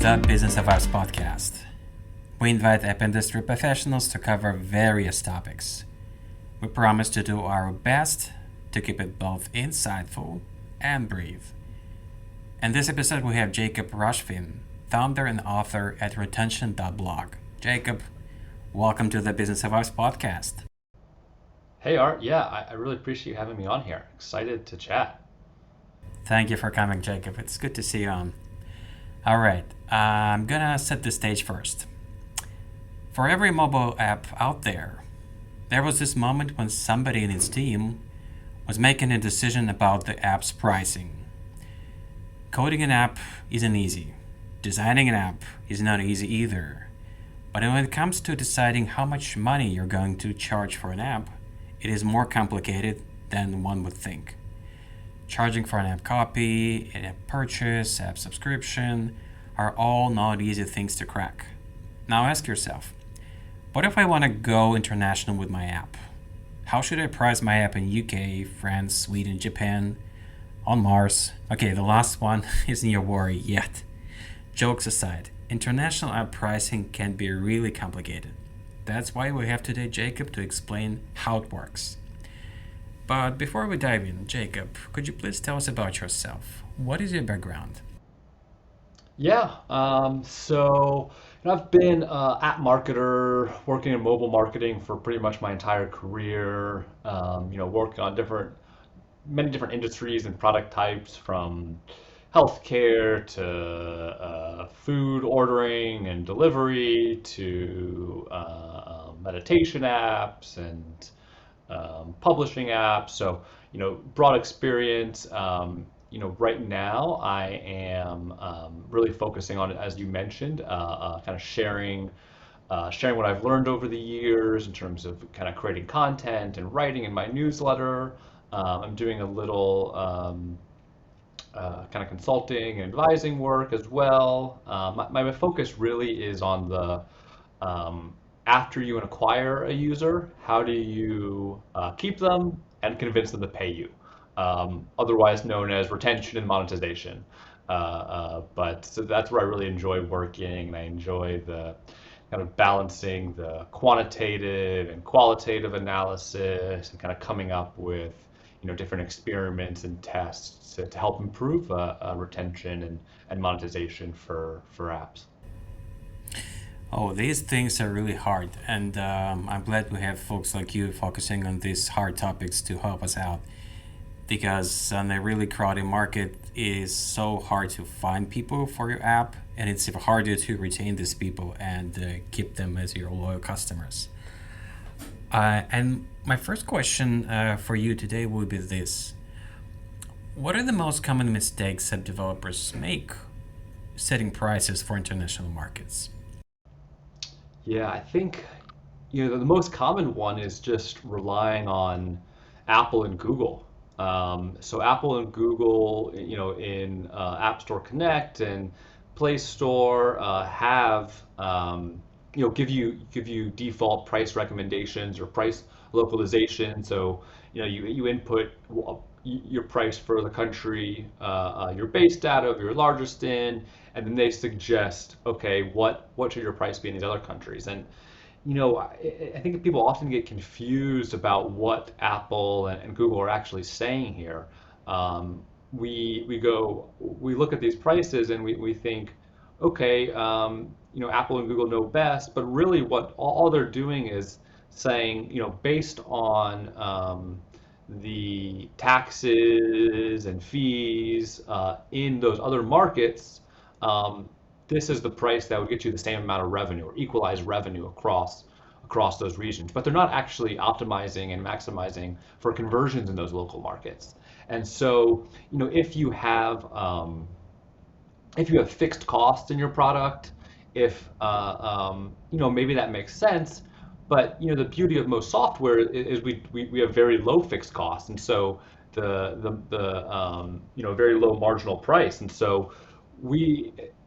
the Business of Us podcast. We invite app industry professionals to cover various topics. We promise to do our best to keep it both insightful and brief. In this episode, we have Jacob Rushfinn, founder and author at Retention.Blog. Jacob, welcome to the Business of Us podcast. Hey Art, yeah, I really appreciate you having me on here. Excited to chat. Thank you for coming, Jacob. It's good to see you on. All right, I'm gonna set the stage first. For every mobile app out there was this moment when somebody in its team was making a decision about the app's pricing. Coding an app isn't easy. Designing an app is not easy either. But when it comes to deciding how much money you're going to charge for an app, it is more complicated than one would think. Charging for an app copy, an app purchase, app subscription are all not easy things to crack. Now ask yourself, what if I want to go international with my app? How should I price my app in UK, France, Sweden, Japan, on Mars? Okay, the last one isn't your worry yet. Jokes aside, international app pricing can be really complicated. That's why we have today Jacob to explain how it works. But before we dive in, Jacob, could you please tell us about yourself? What is your background? Yeah, I've been an app marketer, working in mobile marketing for pretty much my entire career. Working on many different industries and product types, from healthcare to food ordering and delivery to meditation apps and publishing apps. So, broad experience. Right now I am really focusing on it, as you mentioned, kind of sharing what I've learned over the years in terms of kind of creating content and writing in my newsletter. I'm doing a little kind of consulting and advising work as well. My focus really is on the after you acquire a user, how do you keep them and convince them to pay you? Otherwise known as retention and monetization. But so that's where I really enjoy working, and I enjoy the kind of balancing the quantitative and qualitative analysis and kind of coming up with different experiments and tests to help improve retention and monetization for apps. Oh, these things are really hard, and I'm glad we have folks like you focusing on these hard topics to help us out. Because on a really crowded market, it is so hard to find people for your app, and it's even harder to retain these people and keep them as your loyal customers. And my first question for you today will be this. What are the most common mistakes that developers make setting prices for international markets? Yeah, I think the most common one is just relying on Apple and Google. So Apple and Google, in App Store Connect and Play Store, have give you default price recommendations or price localization. So you input your price for the country you're based out of, you're largest in, and then they suggest, okay, what should your price be in these other countries? And I think people often get confused about what Apple and Google are actually saying here. We look at these prices and we think, okay, Apple and Google know best, but really what all they're doing is saying, based on the taxes and fees in those other markets, this is the price that would get you the same amount of revenue or equalize revenue across those regions. But they're not actually optimizing and maximizing for conversions in those local markets. And so, if you have fixed costs in your product, if maybe that makes sense. But the beauty of most software is we have very low fixed costs, and so the very low marginal price, and so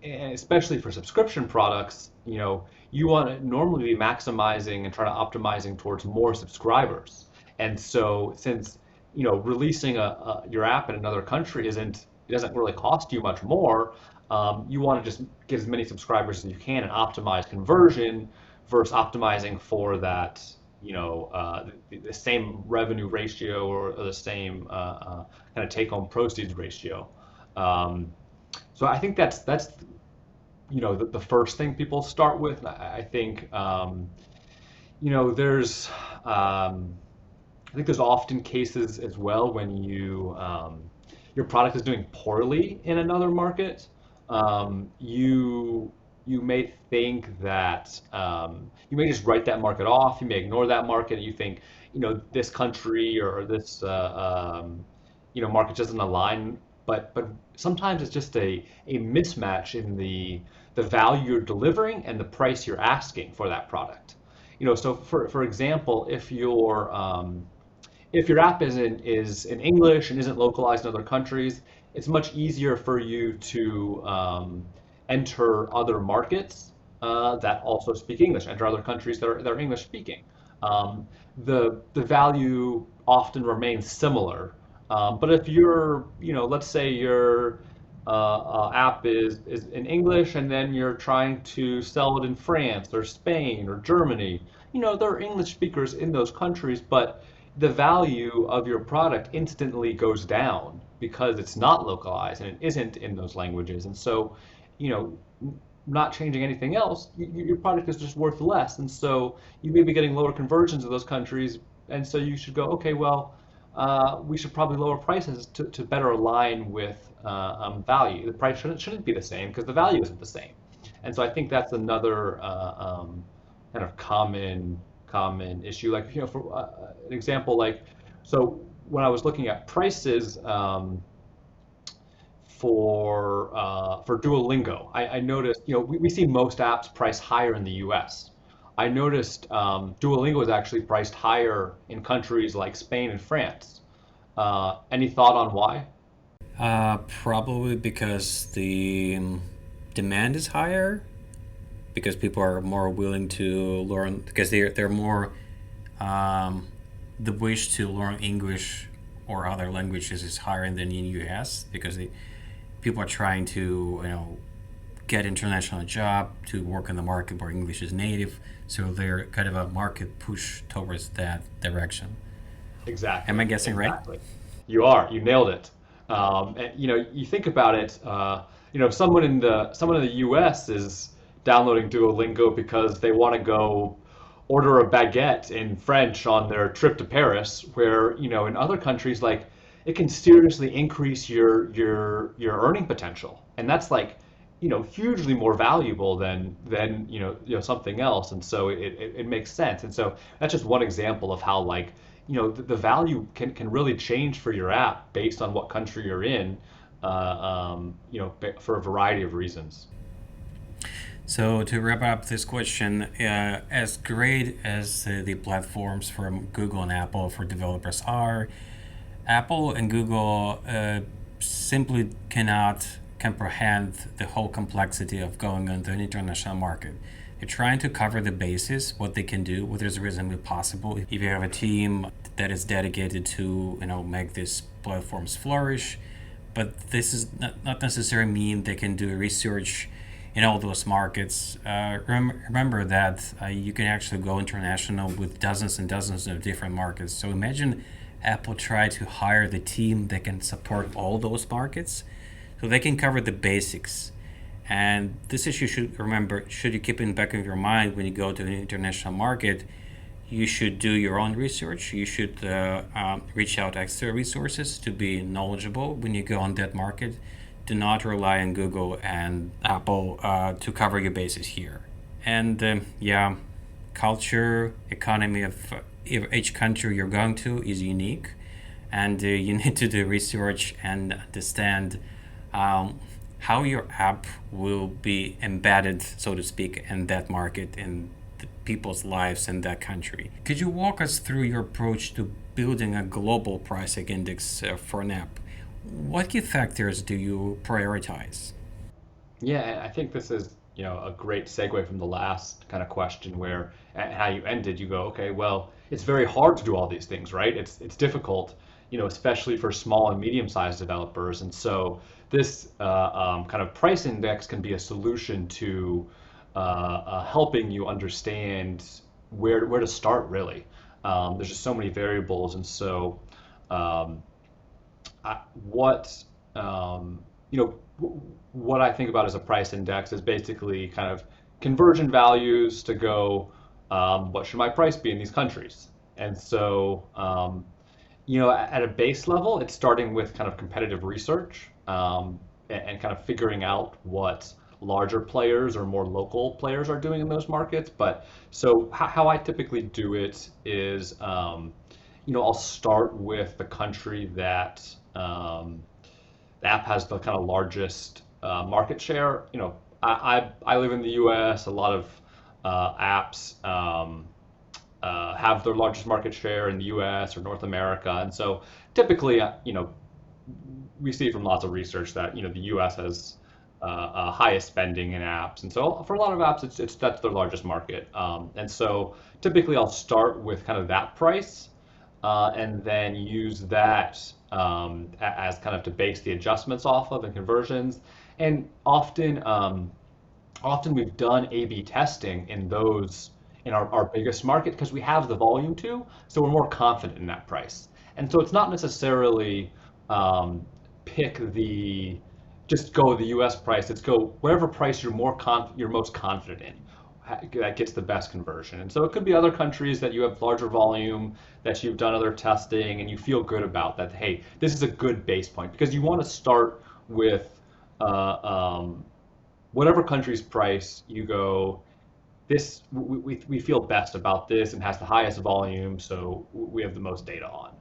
and especially for subscription products, you want to normally be maximizing and trying to optimizing towards more subscribers. And so since releasing your app in another country doesn't really cost you much more, You want to just get as many subscribers as you can and optimize conversion versus optimizing for that, the same revenue ratio or the same kind of take-home proceeds ratio. Um, so I think that's the first thing people start with. I think there's I think there's often cases as well when your product is doing poorly in another market. You may think that you may just write that market off. You may ignore that market. And you think this country or this market doesn't align. But sometimes it's just a mismatch in the value you're delivering and the price you're asking for that product. So for example, if your app is in English and isn't localized in other countries, it's much easier for you to enter other markets that also speak English, enter other countries that are English speaking. Um, the value often remains similar. But if let's say your app is in English and then you're trying to sell it in France or Spain or Germany, there are English speakers in those countries, but the value of your product instantly goes down because it's not localized and it isn't in those languages. And so, you know, not changing anything else, your product is just worth less. And so you may be getting lower conversions in those countries. And so you should go, okay, well, we should probably lower prices to better align with value. The price shouldn't be the same because the value isn't the same. And so I think that's another kind of common issue. Like for an example, like so when I was looking at prices for Duolingo, I noticed we see most apps priced higher in the U.S. I noticed Duolingo is actually priced higher in countries like Spain and France. Any thought on why? Probably because the demand is higher, because people are more willing to learn, because they're more the wish to learn English or other languages is higher than in the U.S. because people are trying to get international job to work in the market where English is native. So they're kind of a market push towards that direction. Exactly. Am I guessing right? Exactly. You are. You nailed it. And you think about it. If someone in the U.S. is downloading Duolingo because they want to go order a baguette in French on their trip to Paris, where in other countries, like it can seriously increase your earning potential, and that's like hugely more valuable than something else. And so it makes sense. And so that's just one example of how like the value can really change for your app based on what country you're in, for a variety of reasons. So to wrap up this question, as great as the platforms from Google and Apple for developers are, Apple and Google simply cannot comprehend the whole complexity of going onto an international market. They're trying to cover the bases, what they can do, what is reasonably possible. If you have a team that is dedicated to make these platforms flourish, but this is not necessarily mean they can do research in all those markets. Remember that you can actually go international with dozens and dozens of different markets. So imagine Apple try to hire the team that can support all those markets, so they can cover the basics. And this issue should you keep in the back of your mind when you go to an international market. You should do your own research. You should reach out extra resources to be knowledgeable when you go on that market. Do not rely on Google and Apple to cover your bases here. And culture, economy of each country you're going to is unique, and you need to do research and understand how your app will be embedded, so to speak, in that market, in the people's lives in that country. Could you walk us through your approach to building a global pricing index for an app? What key factors do you prioritize? Yeah, I think this is, a great segue from the last kind of question how you ended. You go, okay, well, it's very hard to do all these things, right? It's difficult. especially for small and medium-sized developers. And so this kind of price index can be a solution to helping you understand where to start really. There's just so many variables, and so um, what you know what I think about as a price index is basically kind of conversion values to go, what should my price be in these countries? And so at a base level, it's starting with kind of competitive research, and kind of figuring out what larger players or more local players are doing in those markets. But so how I typically do it is, I'll start with the country that the app has the kind of largest market share. I live in the U.S. A lot of apps have their largest market share in the U.S. or North America, and so typically, we see from lots of research that the U.S. has highest spending in apps, and so for a lot of apps, it's that's their largest market, and so typically I'll start with kind of that price, and then use that as kind of to base the adjustments off of and conversions, and often we've done A/B testing in those in our biggest market because we have the volume to, so we're more confident in that price. And so it's not necessarily pick the just go the U.S. price. It's go whatever price you're most confident in that gets the best conversion. And so it could be other countries that you have larger volume, that you've done other testing, and you feel good about that. Hey, this is a good base point because you want to start with uh, um, whatever country's price you go, this we feel best about this and has the highest volume, so we have the most data on.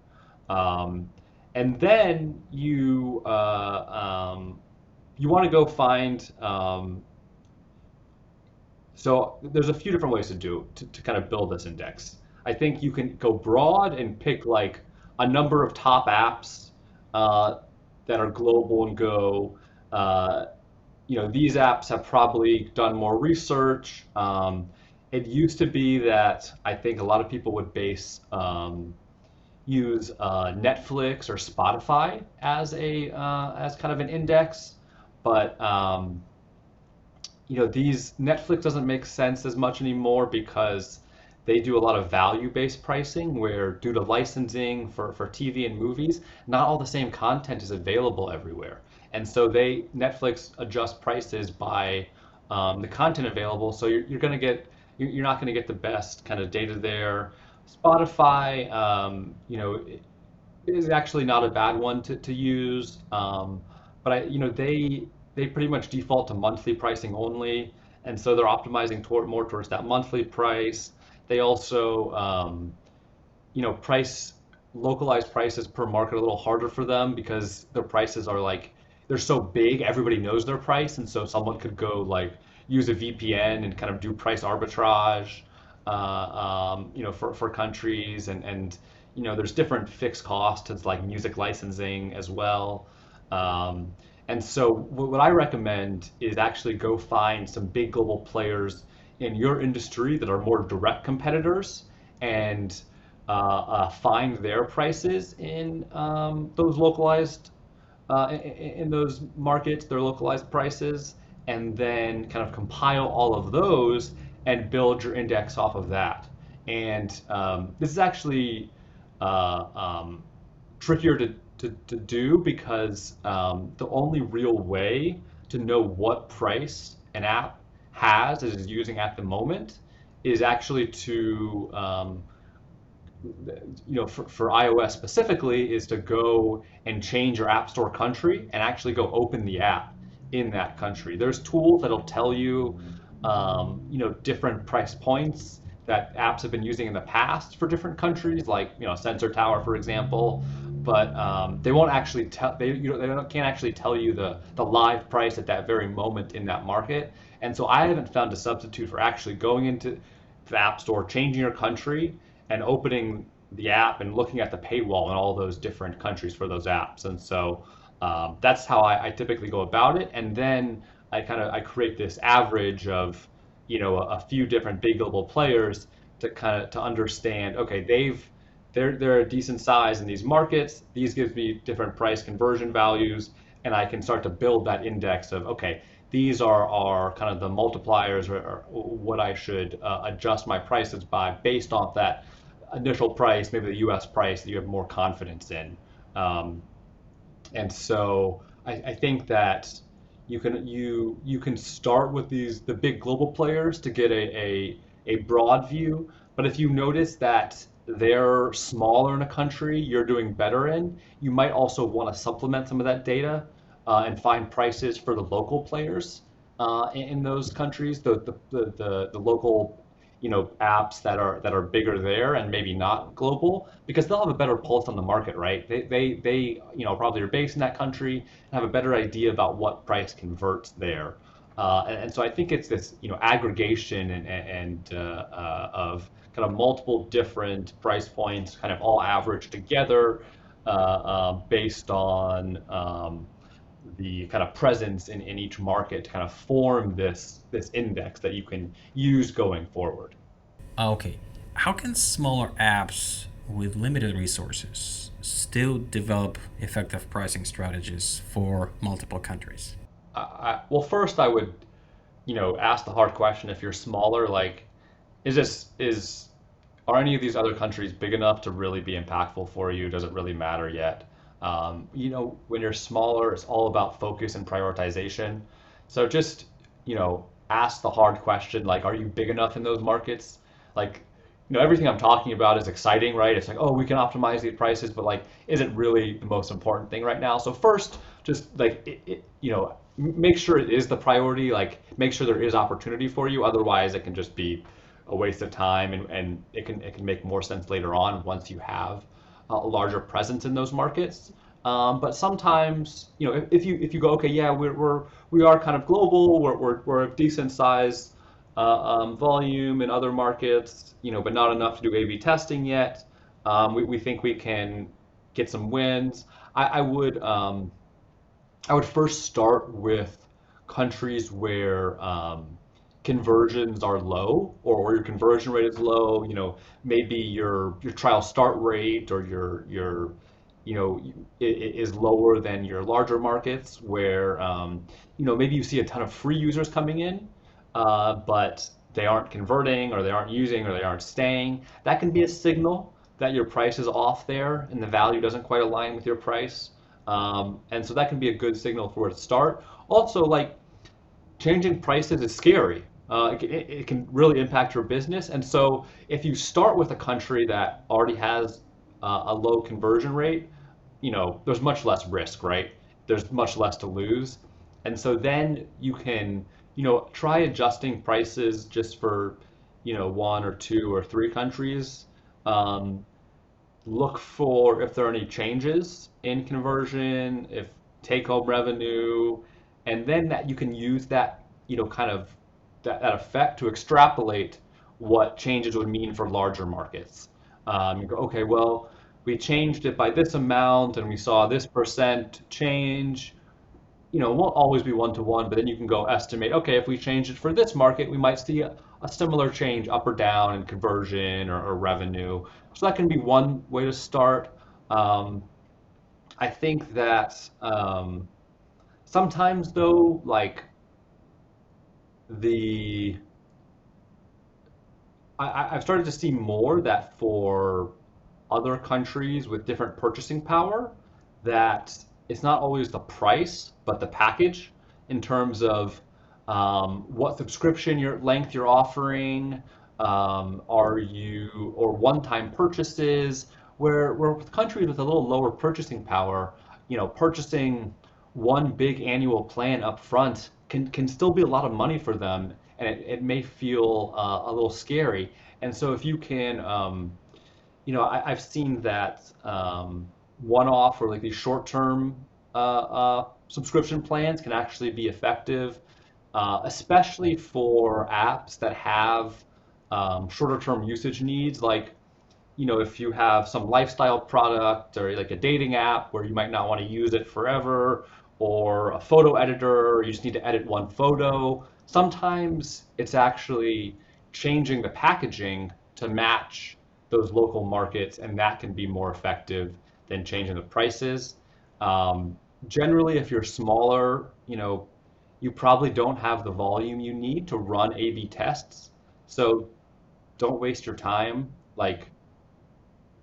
And then you want to go find. So there's a few different ways to to kind of build this index. I think you can go broad and pick like a number of top apps uh, that are global and go. Uh, these apps have probably done more research. It used to be that I think a lot of people would use Netflix or Spotify as a as kind of an index, but these Netflix doesn't make sense as much anymore because they do a lot of value-based pricing where due to licensing for TV and movies, not all the same content is available everywhere. And so Netflix adjust prices by the content available. So you're going to get you're not going to get the best kind of data there. Spotify, is actually not a bad one to use. But they pretty much default to monthly pricing only, and so they're optimizing more towards that monthly price. They also, price localized prices per market a little harder for them because their prices are like they're so big, everybody knows their price, and so someone could go like use a VPN and kind of do price arbitrage, for countries, and there's different fixed costs. It's like music licensing as well. Um, and so what I recommend is actually go find some big global players in your industry that are more direct competitors and find their prices in those localized in those markets, their localized prices, and then kind of compile all of those and build your index off of that. And this is actually uh, um, trickier to do because the only real way to know what price an app has that is using at the moment is actually to for iOS specifically, is to go and change your App Store country and actually go open the app in that country. There's tools that'll tell you, different price points that apps have been using in the past for different countries, like Sensor Tower, for example. But they won't actually tell can't actually tell you the live price at that very moment in that market. And so I haven't found a substitute for actually going into the App Store, changing your country, and opening the app and looking at the paywall in all those different countries for those apps. And so that's how I typically go about it. And then I create this average of a few different big global players to kind of to understand. Okay, they're a decent size in these markets. These gives me different price conversion values, and I can start to build that index of, okay, these are kind of the multipliers, or what I should adjust my prices by based off that initial price, maybe the U.S. price that you have more confidence in. Um, and so I think that you can start with the big global players to get a broad view. But if you notice that they're smaller in a country you're doing better in, you might also want to supplement some of that data and find prices for the local players in those countries, the local apps that are bigger there and maybe not global, because they'll have a better pulse on the market, right? They probably are based in that country and have a better idea about what price converts there. And so I think it's this aggregation of kind of multiple different price points, kind of all averaged together based on the kind of presence in each market to kind of form this index that you can use going forward. Okay. How can smaller apps with limited resources still develop effective pricing strategies for multiple countries? Well, first I would ask the hard question. If you're smaller, like, is this is are any of these other countries big enough to really be impactful for you? Does it really matter yet? When you're smaller, it's all about focus and prioritization. So just, ask the hard question, like, are you big enough in those markets? Like, everything I'm talking about is exciting, right? It's like, oh, we can optimize the prices, but like, is it really the most important thing right now? So first, just like, make sure it is the priority, like, make sure there is opportunity for you. Otherwise, it can just be a waste of time, and it can make more sense later on once you have a larger presence in those markets. But sometimes, if you go, okay, yeah, we are kind of global, we're a decent size volume in other markets, but not enough to do A/B testing yet. We think we can get some wins. I would first start with countries where conversions are low, or where your conversion rate is low. Maybe your trial start rate, or your is lower than your larger markets, where maybe you see a ton of free users coming in, but they aren't converting, or they aren't using, or they aren't staying. That can be a signal that your price is off there and the value doesn't quite align with your price. And so that can be a good signal for where to start. Also, like, changing prices is scary. It can really impact your business. And so if you start with a country that already has a low conversion rate, there's much less risk, right? There's much less to lose. And so then you can, try adjusting prices just for, one or two or three countries. Um, Look for if there are any changes in conversion, if take home revenue, and then that you can use that, kind of that effect to extrapolate what changes would mean for larger markets. You go, okay, well, we changed it by this amount and we saw this percent change. It won't always be one to one, but then you can go estimate, okay, if we change it for this market, we might see a similar change up or down in conversion, or revenue. So that can be one way to start. Um, I think that sometimes, though, like, the I've started to see more that for other countries with different purchasing power, that it's not always the price, but the package, in terms of what subscription length you're offering, are you, or one-time purchases, where with countries with a little lower purchasing power, purchasing one big annual plan up front can still be a lot of money for them, and it may feel a little scary. And so if you can, I've seen that one-off, or like these short-term subscription plans can actually be effective, especially for apps that have shorter-term usage needs. Like, if you have some lifestyle product, or like a dating app where you might not want to use it forever, or a photo editor, or you just need to edit one photo. Sometimes it's actually changing the packaging to match those local markets, and that can be more effective than changing the prices. Um, Generally, if you're smaller, you probably don't have the volume you need to run A/B tests. So don't waste your time. Like,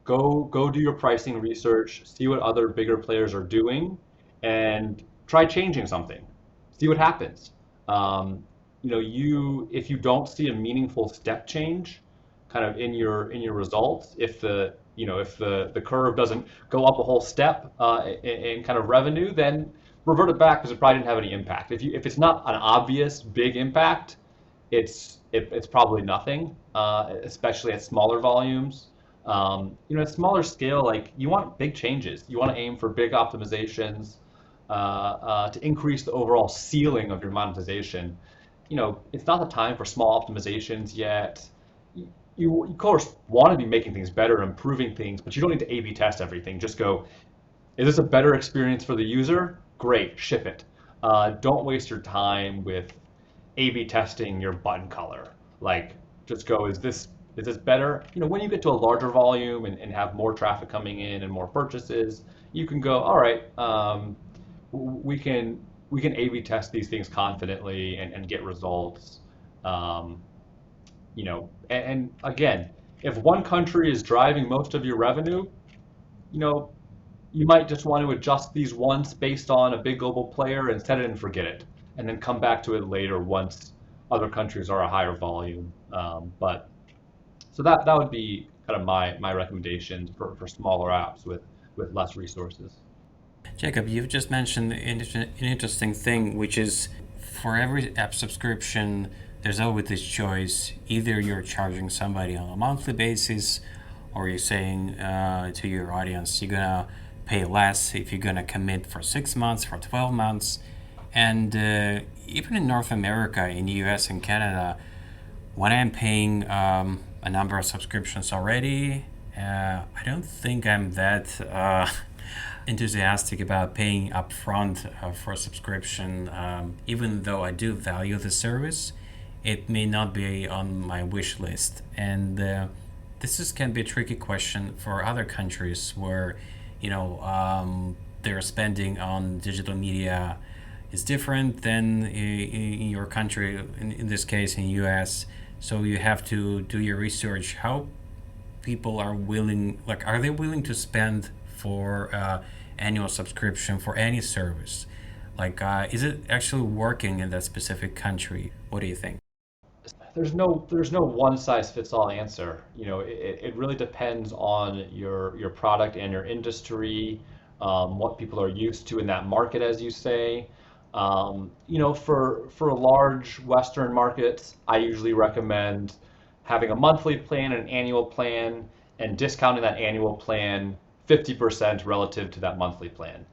go do your pricing research, see what other bigger players are doing, and try changing something. See what happens. Um, if you don't see a meaningful step change, kind of in your results, if the curve doesn't go up a whole step in kind of revenue, then revert it back because it probably didn't have any impact. If it's not an obvious big impact, it's probably nothing, especially at smaller volumes. At smaller scale, like you want big changes. You want to aim for big optimizations to increase the overall ceiling of your monetization. It's not the time for small optimizations yet. You of course want to be making things better, improving things, but you don't need to A/B test everything. Just go, is this a better experience for the user? Great, ship it. Don't waste your time with A/B testing your button color. Like, just go, is this better? When you get to a larger volume and have more traffic coming in and more purchases, you can go, all right, we can A/B test these things confidently and get results. Um, and again, if one country is driving most of your revenue, you know, you might just want to adjust these once based on a big global player and set it and forget it, and then come back to it later once other countries are a higher volume. But so that would be kind of my recommendations for smaller apps with less resources. Jacob, you've just mentioned an interesting thing, which is for every app subscription, there's always this choice. Either you're charging somebody on a monthly basis, or you're saying to your audience, you're gonna pay less if you're gonna commit for 6 months, for 12 months. And even in North America, in the US and Canada, when I'm paying a number of subscriptions already, I don't think I'm that enthusiastic about paying upfront for a subscription. Even though I do value the service, it may not be on my wish list. And can be a tricky question for other countries where, their spending on digital media is different than in your country, in this case in US. So you have to do your research. How people are willing, like, are they willing to spend for annual subscription for any service? Like, is it actually working in that specific country? What do you think? There's no one size fits all answer. It really depends on your product and your industry, what people are used to in that market, as you say. For large Western markets, I usually recommend having a monthly plan and an annual plan, and discounting that annual plan 50% relative to that monthly plan.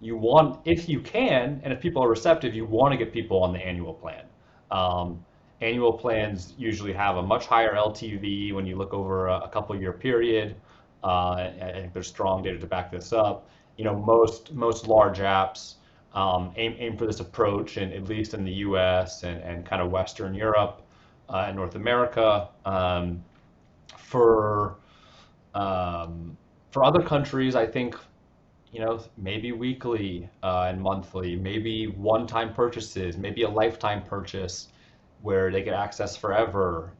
If you can, and if people are receptive, you want to get people on the annual plan. Um, Annual plans usually have a much higher LTV when you look over a couple year period. I think there's strong data to back this up. Most large apps aim for this approach, and at least in the U.S. and kind of Western Europe and North America. For for other countries, I think maybe weekly and monthly, maybe one-time purchases, maybe a lifetime purchase where they get access forever.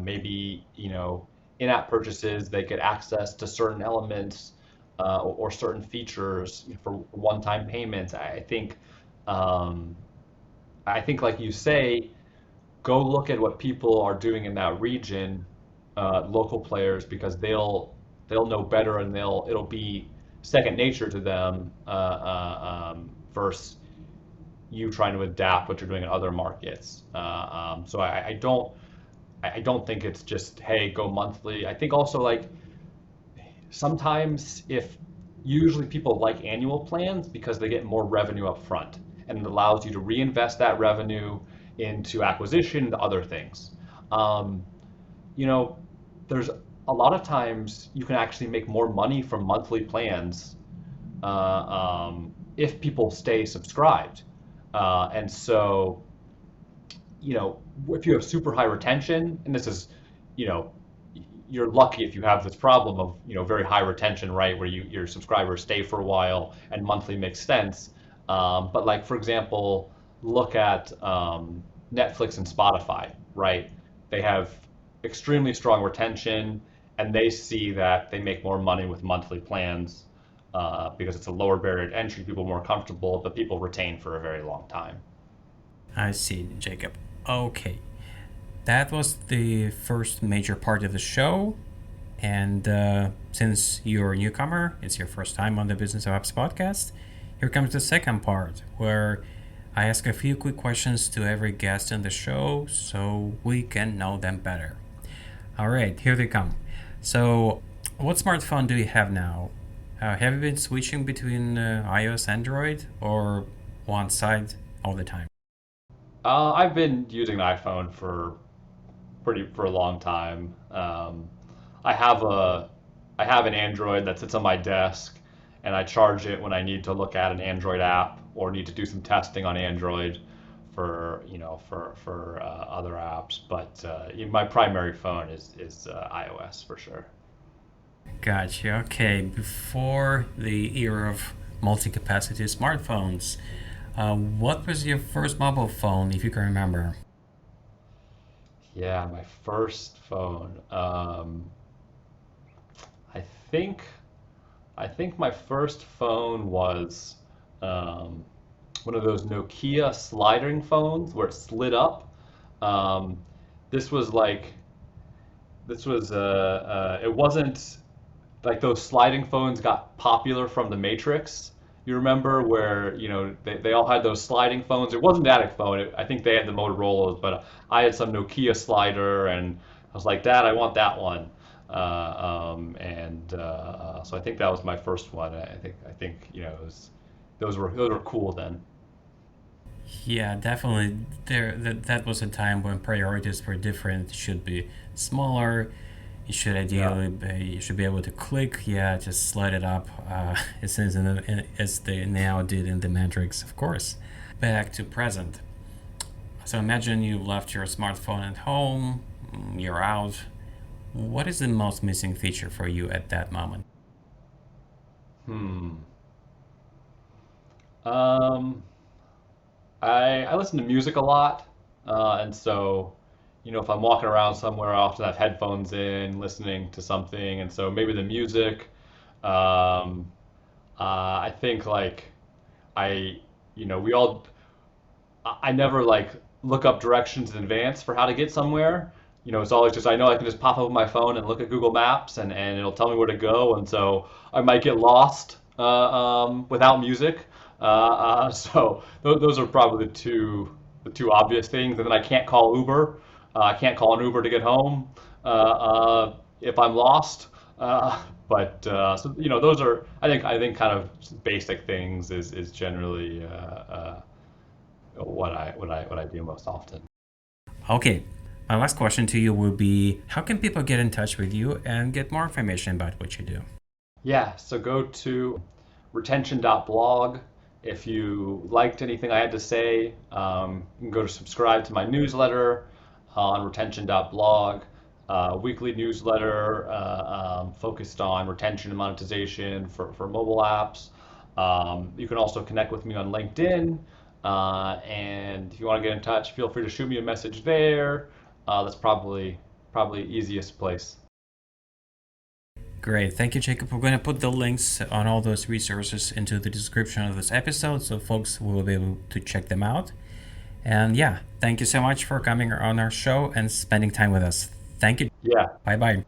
Maybe in-app purchases, they get access to certain elements or certain features for one-time payments. Um, I think, like you say, go look at what people are doing in that region, local players, because they'll know better, and it'll be second nature to them versus you trying to adapt what you're doing in other markets. So I don't think it's just, hey, go monthly. I think also, like, sometimes if usually people like annual plans because they get more revenue up front, and it allows you to reinvest that revenue into acquisition, to other things. Um, you know, there's a lot of times you can actually make more money from monthly plans if people stay subscribed. And so, if you have super high retention, and this is, you know, you're lucky if you have this problem of very high retention, right, where your subscribers stay for a while and monthly makes sense. But like for example, look at Netflix and Spotify, right? They have extremely strong retention, and they see that they make more money with monthly plans because it's a lower barrier to entry, people are more comfortable, but people retain for a very long time. I see, Jacob. Okay. That was the first major part of the show. And since you're a newcomer, it's your first time on the Business of Apps podcast, here comes the second part where I ask a few quick questions to every guest on the show so we can know them better. All right, here they come. So, what smartphone do you have now? Have you been switching between iOS, Android, or one side all the time? I've been using an iPhone for a long time. I have a I have an Android that sits on my desk, and I charge it when I need to look at an Android app or need to do some testing on Android for other apps. But my primary phone is iOS for sure. Gotcha. Okay, before the era of multi-capacity smartphones, what was your first mobile phone, if you can remember? Yeah, my first phone. I think I think my first phone was um, one of those Nokia sliding phones where it slid up. Um, this was like it wasn't like those sliding phones got popular from the Matrix. You remember where they all had those sliding phones. It wasn't that phone. I think they had the Motorola's, but I had some Nokia slider, and I was like, Dad, I want that one. And So I think that was my first one. I think those were cool then. Yeah, definitely. That was a time when priorities were different. It should be smaller. Yeah. You should be able to click. Yeah, just slide it up, as they now did in the Matrix, of course. Back to present. So imagine you left your smartphone at home. You're out. What is the most missing feature for you at that moment? Hmm. Um, I listen to music a lot, and so if I'm walking around somewhere, I often have headphones in, listening to something, and so maybe the music. Um, I think like I, we all. I never like look up directions in advance for how to get somewhere. It's always just I know I can just pop up my phone and look at Google Maps, and it'll tell me where to go, and so I might get lost without music. So those are probably the two obvious things. And then I can't call Uber. I can't call an Uber to get home if I'm lost. So those are I think kind of basic things is generally what I do most often. Okay, my last question to you will be: how can people get in touch with you and get more information about what you do? Yeah, so go to Retention.Blog. If you liked anything I had to say, you can go to subscribe to my newsletter on Retention.Blog, weekly newsletter focused on retention and monetization for mobile apps. You can also connect with me on LinkedIn. And if you want to get in touch, feel free to shoot me a message there. That's probably easiest place. Great. Thank you, Jacob. We're going to put the links on all those resources into the description of this episode so folks will be able to check them out. And yeah, thank you so much for coming on our show and spending time with us. Thank you. Yeah, Bye bye.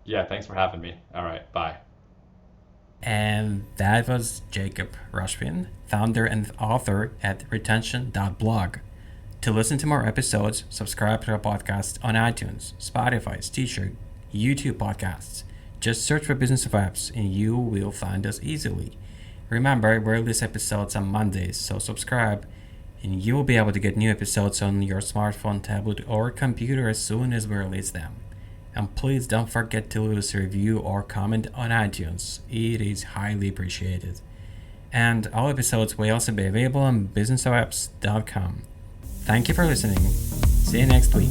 yeah. Thanks for having me. All right, bye. And that was Jacob Rushfinn, founder and author at Retention.Blog. To listen to more episodes, subscribe to our podcast on iTunes, Spotify, Stitcher, YouTube podcasts. Just search for Business of Apps and you will find us easily. Remember, we release episodes on Mondays, so subscribe and you will be able to get new episodes on your smartphone, tablet, or computer as soon as we release them. And please don't forget to leave us a review or comment on iTunes. It is highly appreciated. And all episodes will also be available on businessofapps.com. Thank you for listening. See you next week.